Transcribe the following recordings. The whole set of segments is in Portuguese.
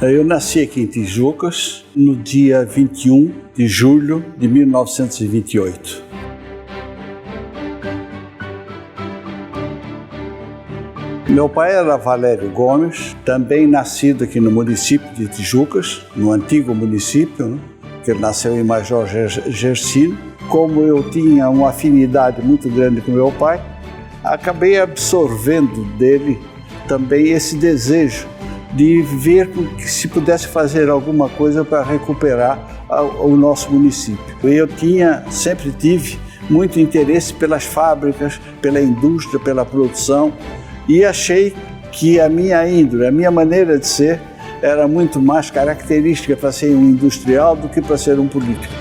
Eu nasci aqui em Tijucas no dia 21 de julho de 1928. Meu pai era Valério Gomes, também nascido aqui no município de Tijucas, no antigo município, né? Que ele nasceu em Major Gercino. Como eu tinha uma afinidade muito grande com meu pai, acabei absorvendo dele também esse desejo de ver se pudesse fazer alguma coisa para recuperar o nosso município. Eu sempre tive muito interesse pelas fábricas, pela indústria, pela produção, e achei que a minha índole, a minha maneira de ser, era muito mais característica para ser um industrial do que para ser um político.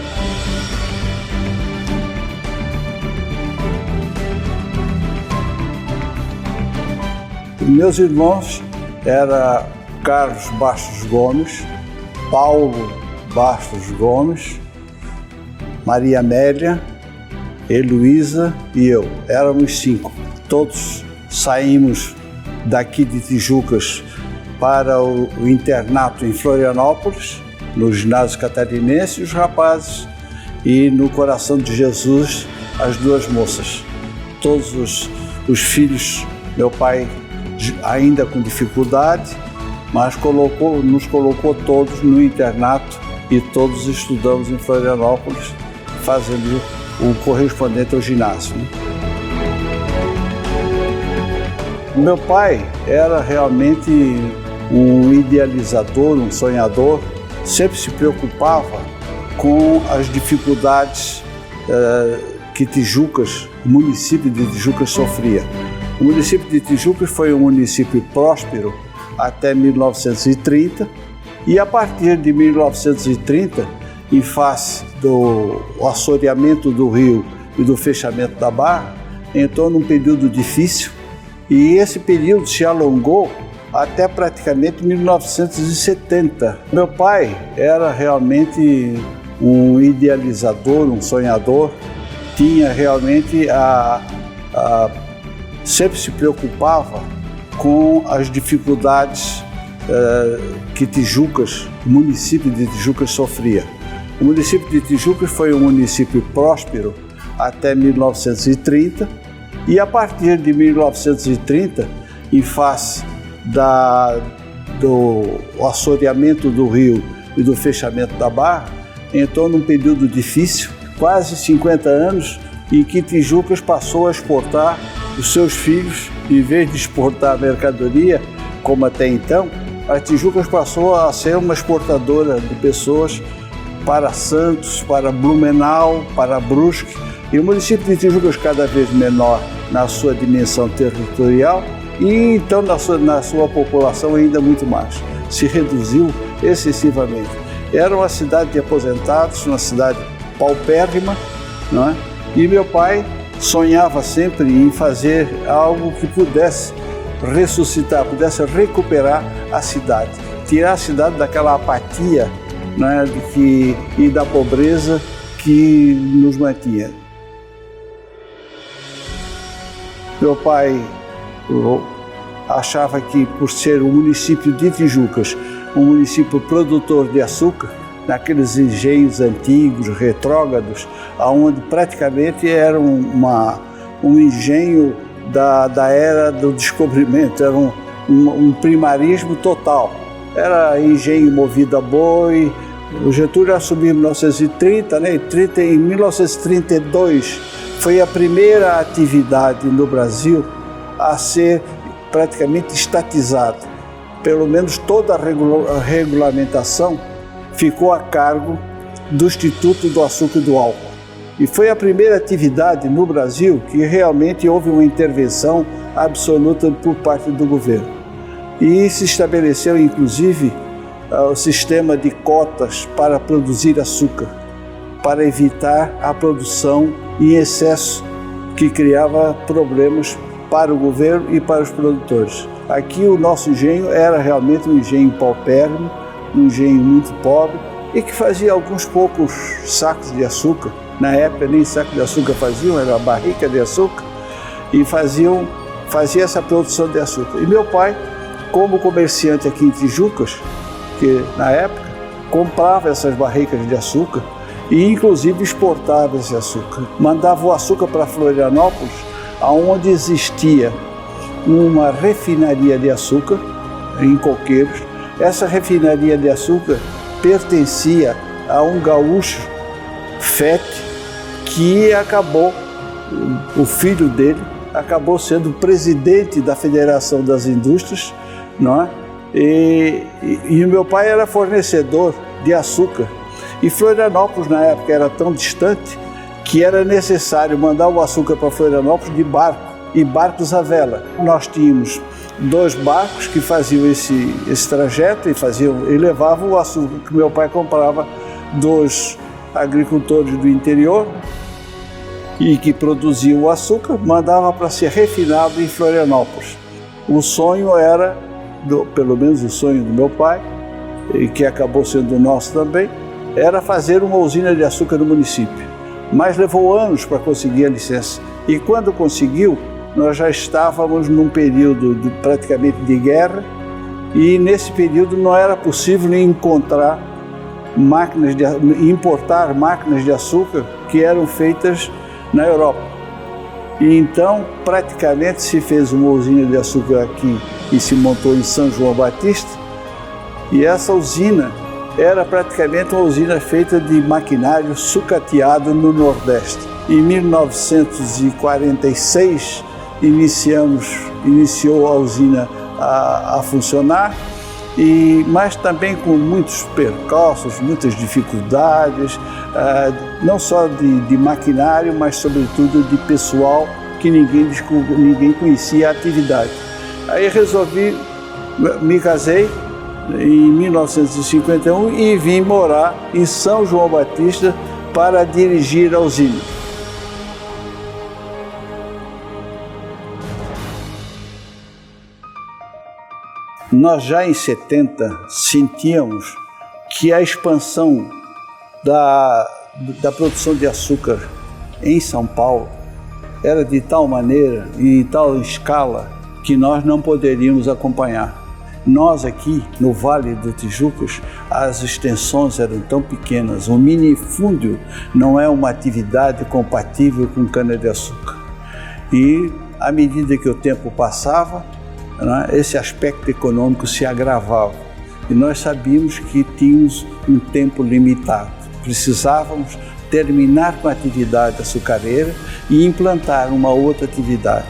Meus irmãos eram Carlos Bastos Gomes, Paulo Bastos Gomes, Maria Amélia, Heloísa e eu. Éramos 5. Todos saímos daqui de Tijucas para o internato em Florianópolis, no ginásio catarinense, os rapazes, e no Coração de Jesus, as 2 moças. Todos os filhos, meu pai ainda com dificuldade, mas nos colocou todos no internato e todos estudamos em Florianópolis, fazendo o correspondente ao ginásio. Meu pai era realmente um idealizador, um sonhador, sempre se preocupava com as dificuldades que Tijucas, o município de Tijucas, sofria. O município de Tijucas foi um município próspero até 1930 e a partir de 1930, em face do assoreamento do rio e do fechamento da barra, entrou num período difícil e esse período se alongou até praticamente 1970. Meu pai era realmente um idealizador, um sonhador, tinha realmente sempre se preocupava com as dificuldades que Tijucas, o município de Tijucas, sofria. O município de Tijucas foi um município próspero até 1930 e a partir de 1930, em face do assoreamento do rio e do fechamento da barra, entrou num período difícil, quase 50 anos, em que Tijucas passou a exportar os seus filhos, em vez de exportar mercadoria, como até então, a Tijucas passou a ser uma exportadora de pessoas para Santos, para Blumenau, para Brusque, e o município de Tijucas cada vez menor na sua dimensão territorial e então na sua população ainda muito mais. Se reduziu excessivamente. Era uma cidade de aposentados, uma cidade paupérrima, não é? E meu pai sonhava sempre em fazer algo que pudesse ressuscitar, pudesse recuperar a cidade, tirar a cidade daquela apatia, né, e da pobreza que nos mantinha. Meu pai achava que, por ser o município de Tijucas, um município produtor de açúcar, naqueles engenhos antigos, retrógrados, onde praticamente era um engenho da era do descobrimento, era um primarismo total. Era engenho movido a boi. O Getúlio assumiu em 1930, né? Em 1932 foi a primeira atividade no Brasil a ser praticamente estatizada. Pelo menos toda a regulamentação ficou a cargo do Instituto do Açúcar e do Álcool. E foi a primeira atividade no Brasil que realmente houve uma intervenção absoluta por parte do governo. E se estabeleceu, inclusive, o sistema de cotas para produzir açúcar, para evitar a produção em excesso que criava problemas para o governo e para os produtores. Aqui o nosso engenho era realmente um engenho paupérrimo, um engenho muito pobre e que fazia alguns poucos sacos de açúcar. Na época nem saco de açúcar faziam, era uma barrica de açúcar e fazia essa produção de açúcar. E meu pai, como comerciante aqui em Tijucas, que na época comprava essas barricas de açúcar e inclusive exportava esse açúcar. Mandava o açúcar para Florianópolis, onde existia uma refinaria de açúcar em Coqueiros. Essa refinaria de açúcar pertencia a um gaúcho, Fete, que acabou, o filho dele, acabou sendo presidente da Federação das Indústrias, não é? E meu pai era fornecedor de açúcar. E Florianópolis, na época, era tão distante que era necessário mandar o açúcar para Florianópolis de barco, e barcos à vela. Nós tínhamos 2 barcos que faziam esse trajeto e levavam o açúcar que meu pai comprava dos agricultores do interior e que produziam o açúcar, mandava para ser refinado em Florianópolis. O sonho era, pelo menos o sonho do meu pai, e que acabou sendo o nosso também, era fazer uma usina de açúcar no município. Mas levou anos para conseguir a licença. E quando conseguiu, nós já estávamos num período praticamente de guerra, e nesse período não era possível nem encontrar importar máquinas de açúcar que eram feitas na Europa. E então praticamente se fez uma usina de açúcar aqui e se montou em São João Batista, e essa usina era praticamente uma usina feita de maquinário sucateado no Nordeste. Em 1946 iniciou a usina a funcionar, mas também com muitos percalços, muitas dificuldades, não só de maquinário, mas sobretudo de pessoal que ninguém conhecia a atividade. Aí me casei em 1951 e vim morar em São João Batista para dirigir a usina. Nós já em 70 sentíamos que a expansão da produção de açúcar em São Paulo era de tal maneira e em tal escala que nós não poderíamos acompanhar. Nós aqui no Vale do Tijucas, as extensões eram tão pequenas, o minifúndio não é uma atividade compatível com cana-de-açúcar. E à medida que o tempo passava, esse aspecto econômico se agravava e nós sabíamos que tínhamos um tempo limitado. Precisávamos terminar com a atividade açucareira e implantar uma outra atividade.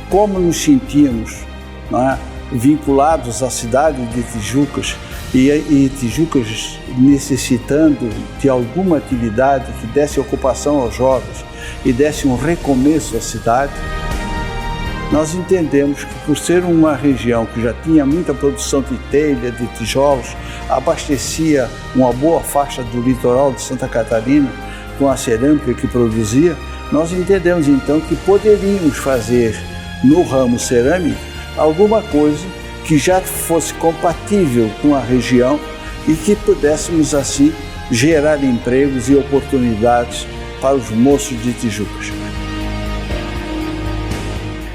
Como nos sentíamos vinculados à cidade de Tijucas e Tijucas necessitando de alguma atividade que desse ocupação aos jovens e desse um recomeço à cidade, nós entendemos que, por ser uma região que já tinha muita produção de telha, de tijolos, abastecia uma boa faixa do litoral de Santa Catarina com a cerâmica que produzia, nós entendemos então que poderíamos fazer no ramo cerâmico alguma coisa que já fosse compatível com a região e que pudéssemos assim gerar empregos e oportunidades para os moços de Tijucas.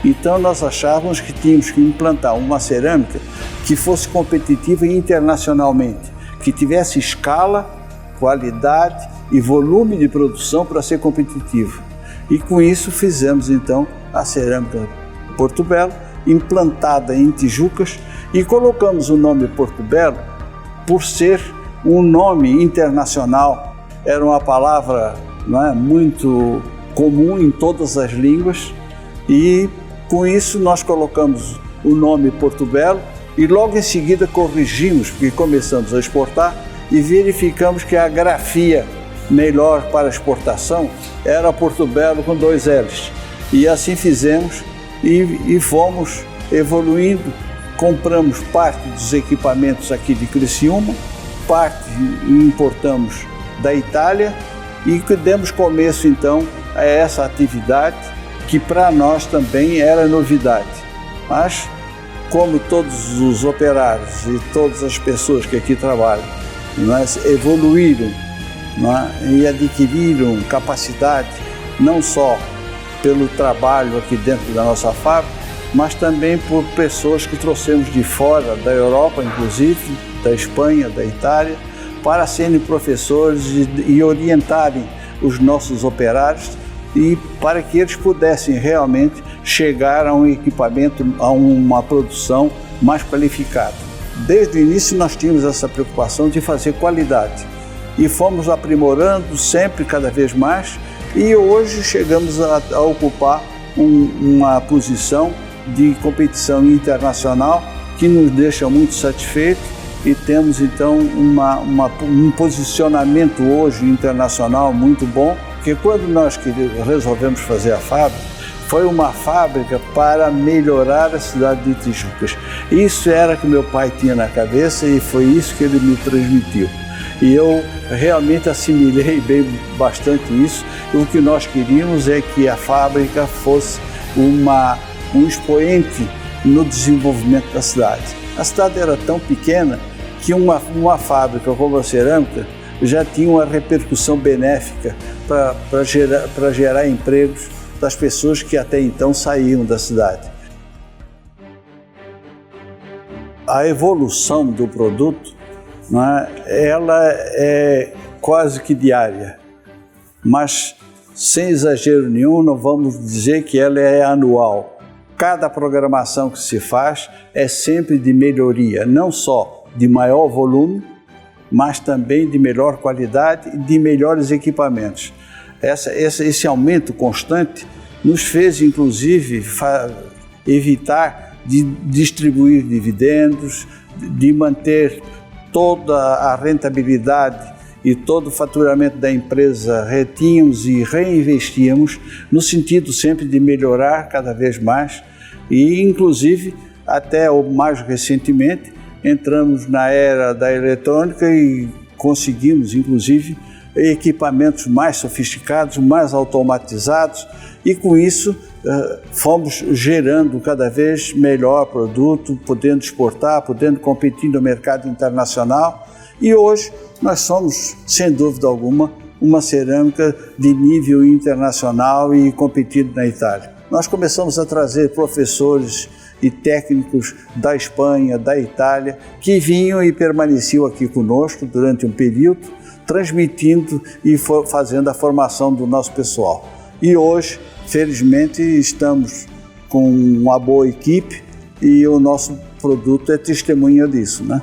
Então nós achávamos que tínhamos que implantar uma cerâmica que fosse competitiva internacionalmente, que tivesse escala, qualidade e volume de produção para ser competitiva. E com isso fizemos então a cerâmica Porto Belo, implantada em Tijucas, e colocamos o nome Porto Belo por ser um nome internacional. Era uma palavra muito comum em todas as línguas, e com isso nós colocamos o nome Porto Belo e logo em seguida corrigimos, porque começamos a exportar e verificamos que a grafia melhor para exportação era Porto Belo com 2 L's. E assim fizemos e fomos evoluindo. Compramos parte dos equipamentos aqui de Criciúma, parte importamos da Itália e demos começo então a essa atividade que para nós também era novidade. Mas como todos os operários e todas as pessoas que aqui trabalham evoluíram e adquiriram capacidade não só pelo trabalho aqui dentro da nossa fábrica, mas também por pessoas que trouxemos de fora, da Europa inclusive, da Espanha, da Itália, para serem professores e orientarem os nossos operários e para que eles pudessem realmente chegar a um equipamento, a uma produção mais qualificada. Desde o início nós tínhamos essa preocupação de fazer qualidade e fomos aprimorando sempre cada vez mais e hoje chegamos a ocupar uma posição de competição internacional que nos deixa muito satisfeitos e temos então um posicionamento hoje internacional muito bom, porque quando nós resolvemos fazer a fábrica, foi uma fábrica para melhorar a cidade de Tijucas. Isso era que meu pai tinha na cabeça e foi isso que ele me transmitiu. E eu realmente assimilei bem bastante isso. E o que nós queríamos é que a fábrica fosse um expoente no desenvolvimento da cidade. A cidade era tão pequena que uma fábrica como a cerâmica já tinha uma repercussão benéfica para gerar empregos das pessoas que até então saíam da cidade. A evolução do produto, né, ela é quase que diária, mas sem exagero nenhum, não vamos dizer que ela é anual. Cada programação que se faz é sempre de melhoria, não só de maior volume, mas também de melhor qualidade e de melhores equipamentos. Esse aumento constante nos fez, inclusive, evitar de distribuir dividendos, de manter toda a rentabilidade e todo o faturamento da empresa retínhamos e reinvestíamos no sentido sempre de melhorar cada vez mais e, inclusive, até mais recentemente, entramos na era da eletrônica e conseguimos, inclusive, equipamentos mais sofisticados, mais automatizados e com isso fomos gerando cada vez melhor produto, podendo exportar, podendo competir no mercado internacional e hoje nós somos, sem dúvida alguma, uma cerâmica de nível internacional e competindo na Itália. Nós começamos a trazer professores e técnicos da Espanha, da Itália, que vinham e permaneciam aqui conosco durante um período, transmitindo e fazendo a formação do nosso pessoal. E hoje, felizmente, estamos com uma boa equipe e o nosso produto é testemunha disso, né?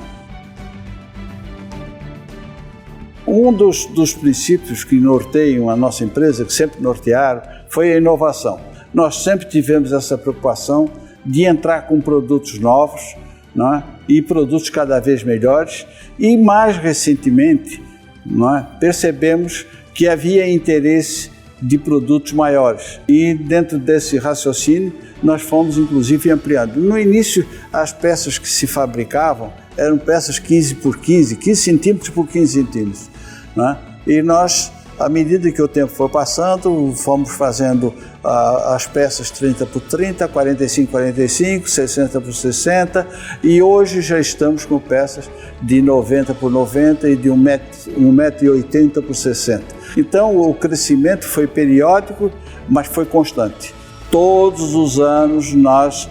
Um dos princípios que norteiam a nossa empresa, que sempre nortearam, foi a inovação. Nós sempre tivemos essa preocupação de entrar com produtos novos, né, e produtos cada vez melhores e mais recentemente, né, percebemos que havia interesse de produtos maiores e dentro desse raciocínio nós fomos inclusive ampliando. No início as peças que se fabricavam eram peças 15 por 15 centímetros por 15 centímetros, né, e nós, à medida que o tempo foi passando, fomos fazendo as peças 30 por 30, 45 por 45, 60 por 60 e hoje já estamos com peças de 90 por 90 e de 1,80 m por 60. Então o crescimento foi periódico, mas foi constante. Todos os anos nós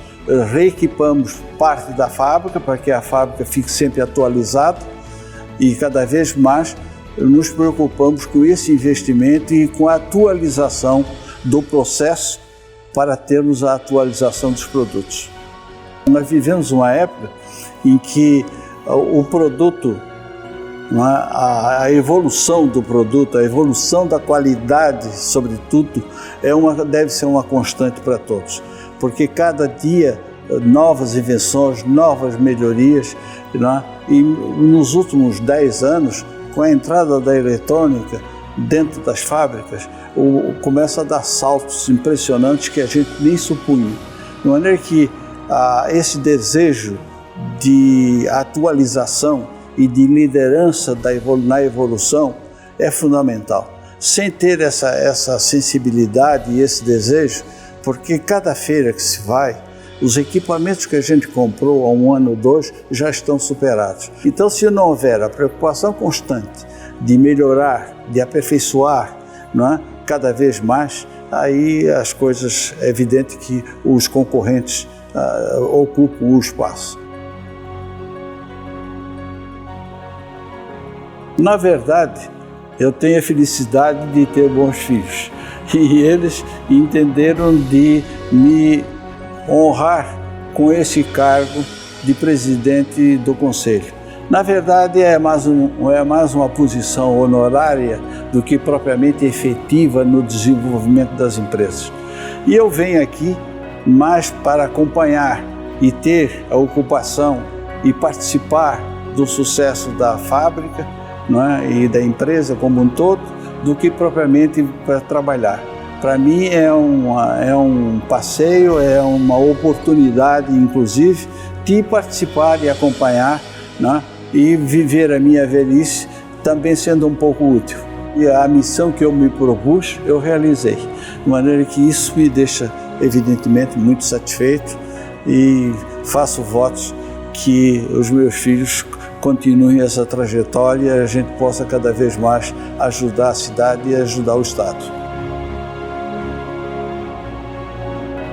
reequipamos parte da fábrica para que a fábrica fique sempre atualizada e cada vez mais nos preocupamos com esse investimento e com a atualização do processo para termos a atualização dos produtos. Nós vivemos uma época em que o produto, a evolução do produto, a evolução da qualidade, sobretudo, deve ser uma constante para todos, porque cada dia novas invenções, novas melhorias, né? E nos últimos 10 anos, com a entrada da eletrônica dentro das fábricas, começa a dar saltos impressionantes que a gente nem supunha. De maneira que esse desejo de atualização e de liderança na evolução é fundamental. Sem ter essa sensibilidade e esse desejo, porque cada feira que se vai, os equipamentos que a gente comprou há um ano ou dois já estão superados. Então, se não houver a preocupação constante de melhorar, de aperfeiçoar, não é, cada vez mais, aí as coisas, é evidente que os concorrentes ocupam o espaço. Na verdade, eu tenho a felicidade de ter bons filhos e eles entenderam de me honrar com esse cargo de presidente do conselho. Na verdade, é mais uma posição honorária do que propriamente efetiva no desenvolvimento das empresas. E eu venho aqui mais para acompanhar e ter a ocupação e participar do sucesso da fábrica, não é? E da empresa como um todo, do que propriamente para trabalhar. Para mim é um passeio, é uma oportunidade, inclusive, de participar e acompanhar, né? E viver a minha velhice também sendo um pouco útil. E a missão que eu me propus, eu realizei. De maneira que isso me deixa, evidentemente, muito satisfeito e faço votos que os meus filhos continuem essa trajetória e a gente possa cada vez mais ajudar a cidade e ajudar o Estado.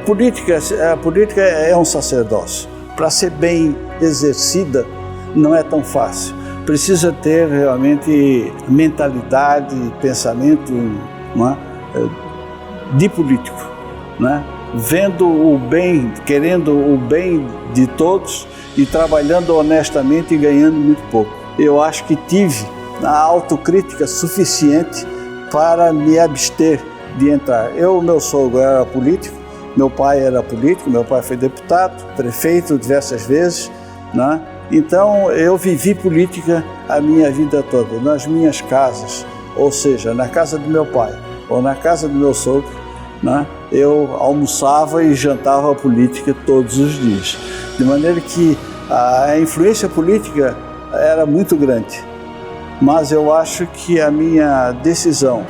A política é um sacerdócio. Para ser bem exercida, não é tão fácil. Precisa ter realmente mentalidade, pensamento, não é? De político, né? Vendo o bem, querendo o bem de todos e trabalhando honestamente e ganhando muito pouco. Eu acho que tive a autocrítica suficiente para me abster de entrar. Meu sogro era político, meu pai era político, meu pai foi deputado, prefeito diversas vezes, né? Então eu vivi política a minha vida toda, nas minhas casas, ou seja, na casa do meu pai ou na casa do meu sogro, né? Eu almoçava e jantava política todos os dias. De maneira que a influência política era muito grande. Mas eu acho que a minha decisão,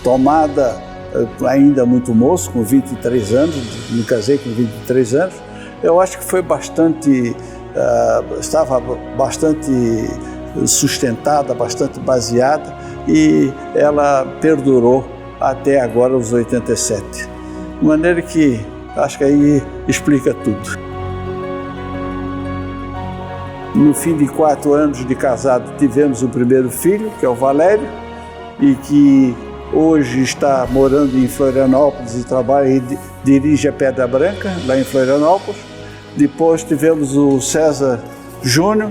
tomada ainda muito moço, com 23 anos, me casei com 23 anos, eu acho que foi estava bastante sustentada, bastante baseada e ela perdurou até agora os 87. De maneira que acho que aí explica tudo. No fim de 4 anos de casado tivemos o primeiro filho, que é o Valério, e que hoje está morando em Florianópolis e trabalha e dirige a Pedra Branca, lá em Florianópolis. Depois tivemos o César Júnior,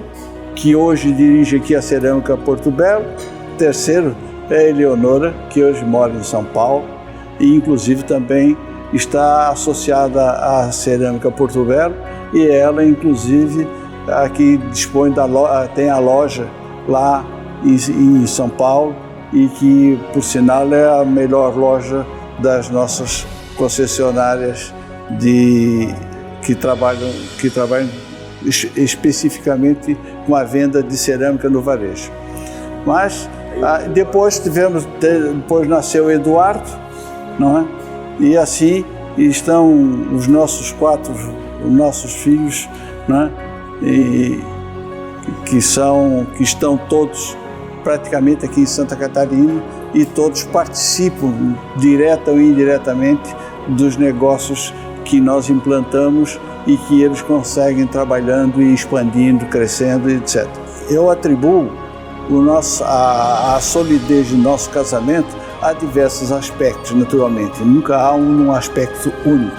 que hoje dirige aqui a Cerâmica Porto Belo. O terceiro é a Eleonora, que hoje mora em São Paulo e inclusive também está associada à Cerâmica Porto Belo e ela inclusive aqui tem a loja lá em São Paulo e que, por sinal, é a melhor loja das nossas concessionárias que trabalham especificamente com a venda de cerâmica no varejo. Mas depois nasceu o Eduardo, não é? E assim estão os nossos filhos, não é? Que estão todos praticamente aqui em Santa Catarina e todos participam direta ou indiretamente dos negócios que nós implantamos e que eles conseguem trabalhando e expandindo, crescendo, etc. Eu atribuo a solidez do nosso casamento a diversos aspectos, naturalmente. Nunca há um aspecto único.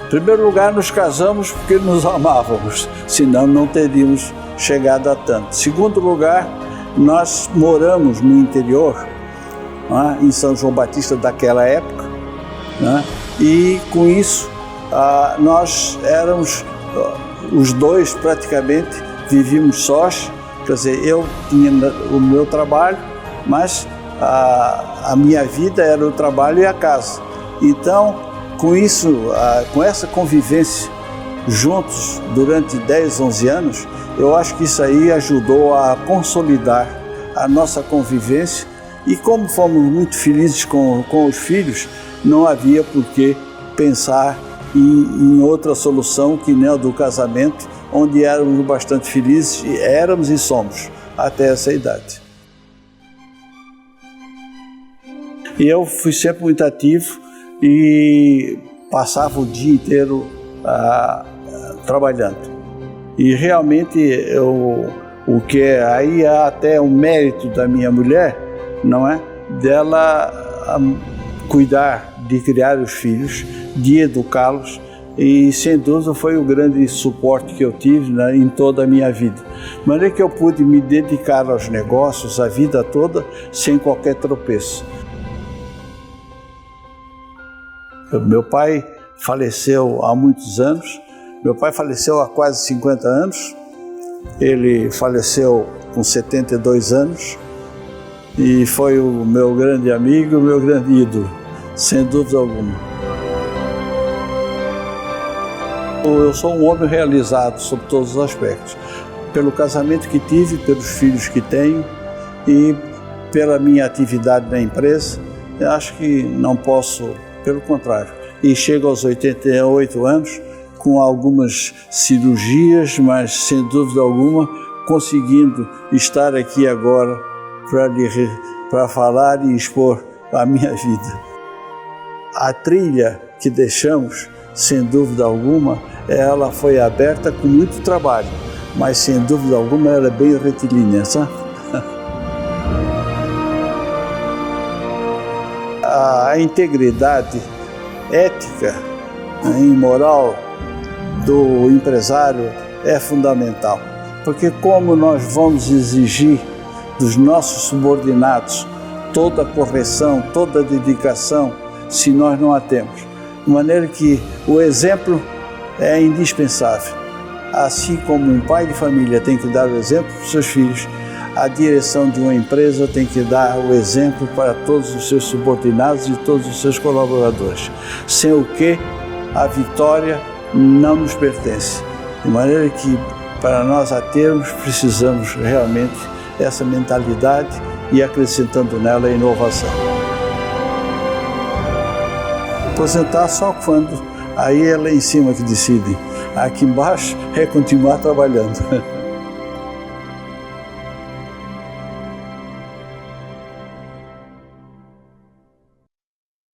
Em primeiro lugar, nos casamos porque nos amávamos, senão não teríamos chegado a tanto. Em segundo lugar, nós moramos no interior, né, em São João Batista daquela época, né, e com isso nós éramos os dois praticamente, vivíamos sós, quer dizer, eu tinha o meu trabalho, mas a minha vida era o trabalho e a casa. Então, com isso, com essa convivência juntos durante 10, 11 anos, eu acho que isso aí ajudou a consolidar a nossa convivência e como fomos muito felizes com os filhos, não havia por que pensar em outra solução que nem a do casamento, onde éramos bastante felizes, e éramos e somos até essa idade. E eu fui sempre muito ativo e passava o dia inteiro trabalhando. E realmente O que aí há até o mérito da minha mulher, não é? Dela cuidar de criar os filhos, de educá-los, e sem dúvida foi o grande suporte que eu tive, né, em toda a minha vida. De maneira que eu pude me dedicar aos negócios a vida toda sem qualquer tropeço. Meu pai faleceu há muitos anos. Meu pai faleceu há quase 50 anos. Ele faleceu com 72 anos e foi o meu grande amigo, o meu grande ídolo, sem dúvida alguma. Eu sou um homem realizado sob todos os aspectos, pelo casamento que tive, pelos filhos que tenho e pela minha atividade na empresa. Eu acho que não posso, pelo contrário. E chego aos 88 anos com algumas cirurgias, mas sem dúvida alguma conseguindo estar aqui agora para falar e expor a minha vida. A trilha que deixamos, sem dúvida alguma, ela foi aberta com muito trabalho, mas sem dúvida alguma ela é bem retilínea, sabe? A integridade ética e moral do empresário é fundamental, porque como nós vamos exigir dos nossos subordinados toda a correção, toda a dedicação, se nós não a temos? De maneira que o exemplo é indispensável. Assim como um pai de família tem que dar o exemplo para os seus filhos, a direção de uma empresa tem que dar o exemplo para todos os seus subordinados e todos os seus colaboradores, sem o que a vitória não nos pertence. De maneira que, para nós a termos, precisamos realmente essa mentalidade e acrescentando nela a inovação. Aposentar só quando aí é lá em cima que decide. Aqui embaixo é continuar trabalhando.